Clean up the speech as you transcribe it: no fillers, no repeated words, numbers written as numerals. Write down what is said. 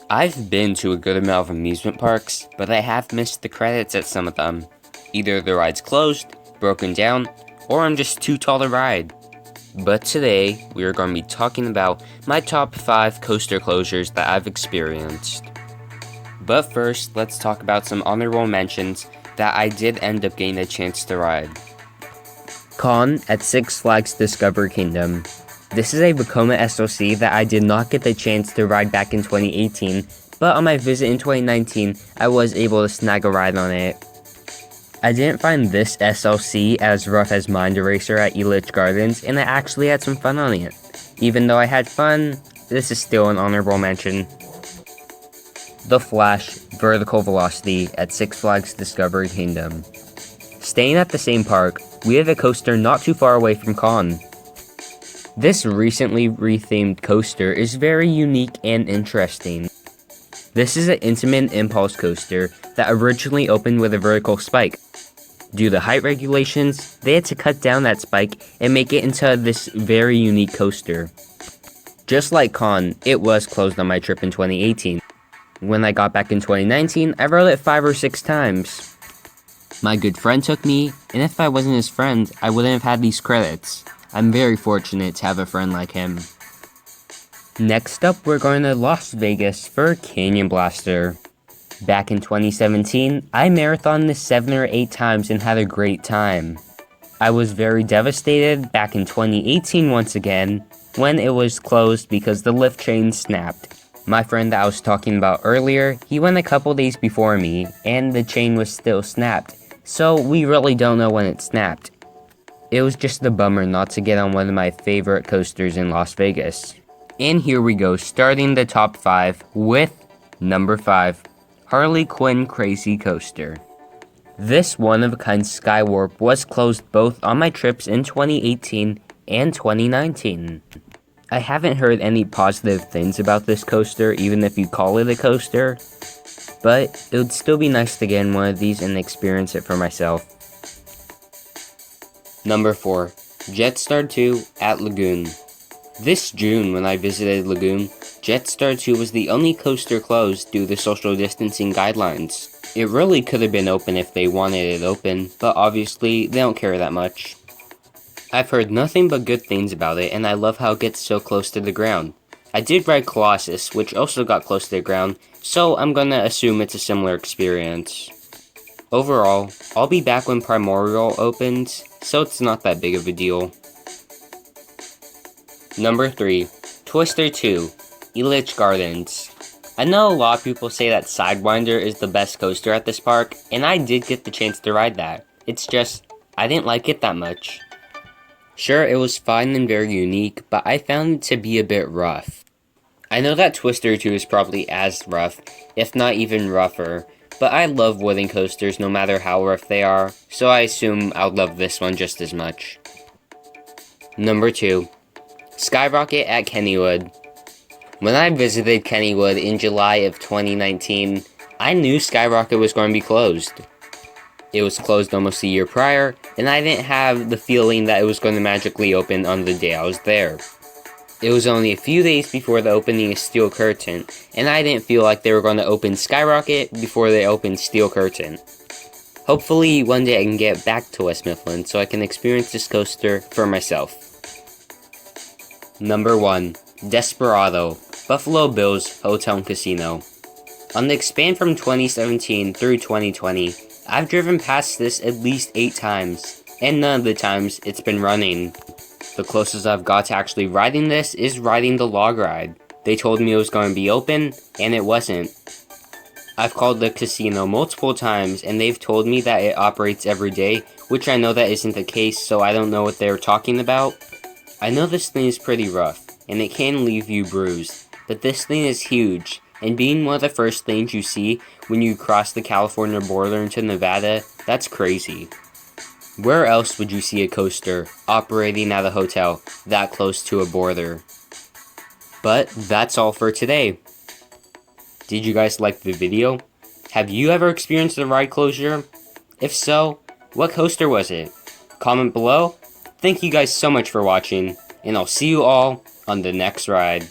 I've been to a good amount of amusement parks, but I have missed the credits at some of them. Either the ride's closed, broken down, or I'm just too tall to ride. But today, we are going to be talking about my top 5 coaster closures that I've experienced. But first, let's talk about some honorable mentions that I did end up getting a chance to ride. Con at Six Flags Discovery Kingdom. This is a Vekoma SOC that I did not get the chance to ride back in 2018, but on my visit in 2019, I was able to snag a ride on it. I didn't find this SLC as rough as Mind Eraser at Elitch Gardens, and I actually had some fun on it. Even though I had fun, this is still an honorable mention. The Flash Vertical Velocity at Six Flags Discovery Kingdom. Staying at the same park, we have a coaster not too far away from Con. This recently rethemed coaster is very unique and interesting. This is an Intamin impulse coaster that originally opened with a vertical spike. Due to height regulations, they had to cut down that spike and make it into this very unique coaster. Just like Con, it was closed on my trip in 2018. When I got back in 2019, I rode it 5 or 6 times. My good friend took me, and if I wasn't his friend, I wouldn't have had these credits. I'm very fortunate to have a friend like him. Next up, we're going to Las Vegas for Canyon Blaster. Back in 2017, I marathoned this 7 or 8 times and had a great time. I was very devastated back in 2018 once again, when it was closed because the lift chain snapped. My friend that I was talking about earlier, he went a couple days before me, and the chain was still snapped, so we really don't know when it snapped. It was just a bummer not to get on one of my favorite coasters in Las Vegas. And here we go, starting the top 5 with number 5, Harley Quinn Crazy Coaster. This one-of-a-kind Skywarp was closed both on my trips in 2018 and 2019. I haven't heard any positive things about this coaster, even if you call it a coaster, but it would still be nice to get in one of these and experience it for myself. Number 4, Jetstar 2 at Lagoon. This June when I visited Lagoon, Jetstar 2 was the only coaster closed due to social distancing guidelines. It really could have been open if they wanted it open, but obviously they don't care that much. I've heard nothing but good things about it, and I love how it gets so close to the ground. I did ride Colossus, which also got close to the ground, so I'm gonna assume it's a similar experience. Overall, I'll be back when Primordial opens, so it's not that big of a deal. Number 3, Twister 2, Elitch Gardens. I know a lot of people say that Sidewinder is the best coaster at this park, and I did get the chance to ride that. It's just, I didn't like it that much. Sure, it was fun and very unique, but I found it to be a bit rough. I know that Twister 2 is probably as rough, if not even rougher, but I love wooden coasters no matter how rough they are, so I assume I'll love this one just as much. Number 2, Skyrocket at Kennywood. When I visited Kennywood in July of 2019, I knew Skyrocket was going to be closed. It was closed almost a year prior, and I didn't have the feeling that it was going to magically open on the day I was there. It was only a few days before the opening of Steel Curtain, and I didn't feel like they were going to open Skyrocket before they opened Steel Curtain. Hopefully one day I can get back to West Mifflin so I can experience this coaster for myself. Number 1, Desperado, Buffalo Bills Hotel and Casino. On the expand from 2017 through 2020, I've driven past this at least 8 times, and none of the times it's been running. The closest I've got to actually riding this is riding the log ride. They told me it was going to be open, and it wasn't. I've called the casino multiple times, and they've told me that it operates every day, which I know that isn't the case, so I don't know what they're talking about. I know this thing is pretty rough, and it can leave you bruised, but this thing is huge, and being one of the first things you see when you cross the California border into Nevada, that's crazy. Where else would you see a coaster operating at a hotel that close to a border? But that's all for today. Did you guys like the video? Have you ever experienced a ride closure? If so, what coaster was it? Comment below. Thank you guys so much for watching, and I'll see you all on the next ride.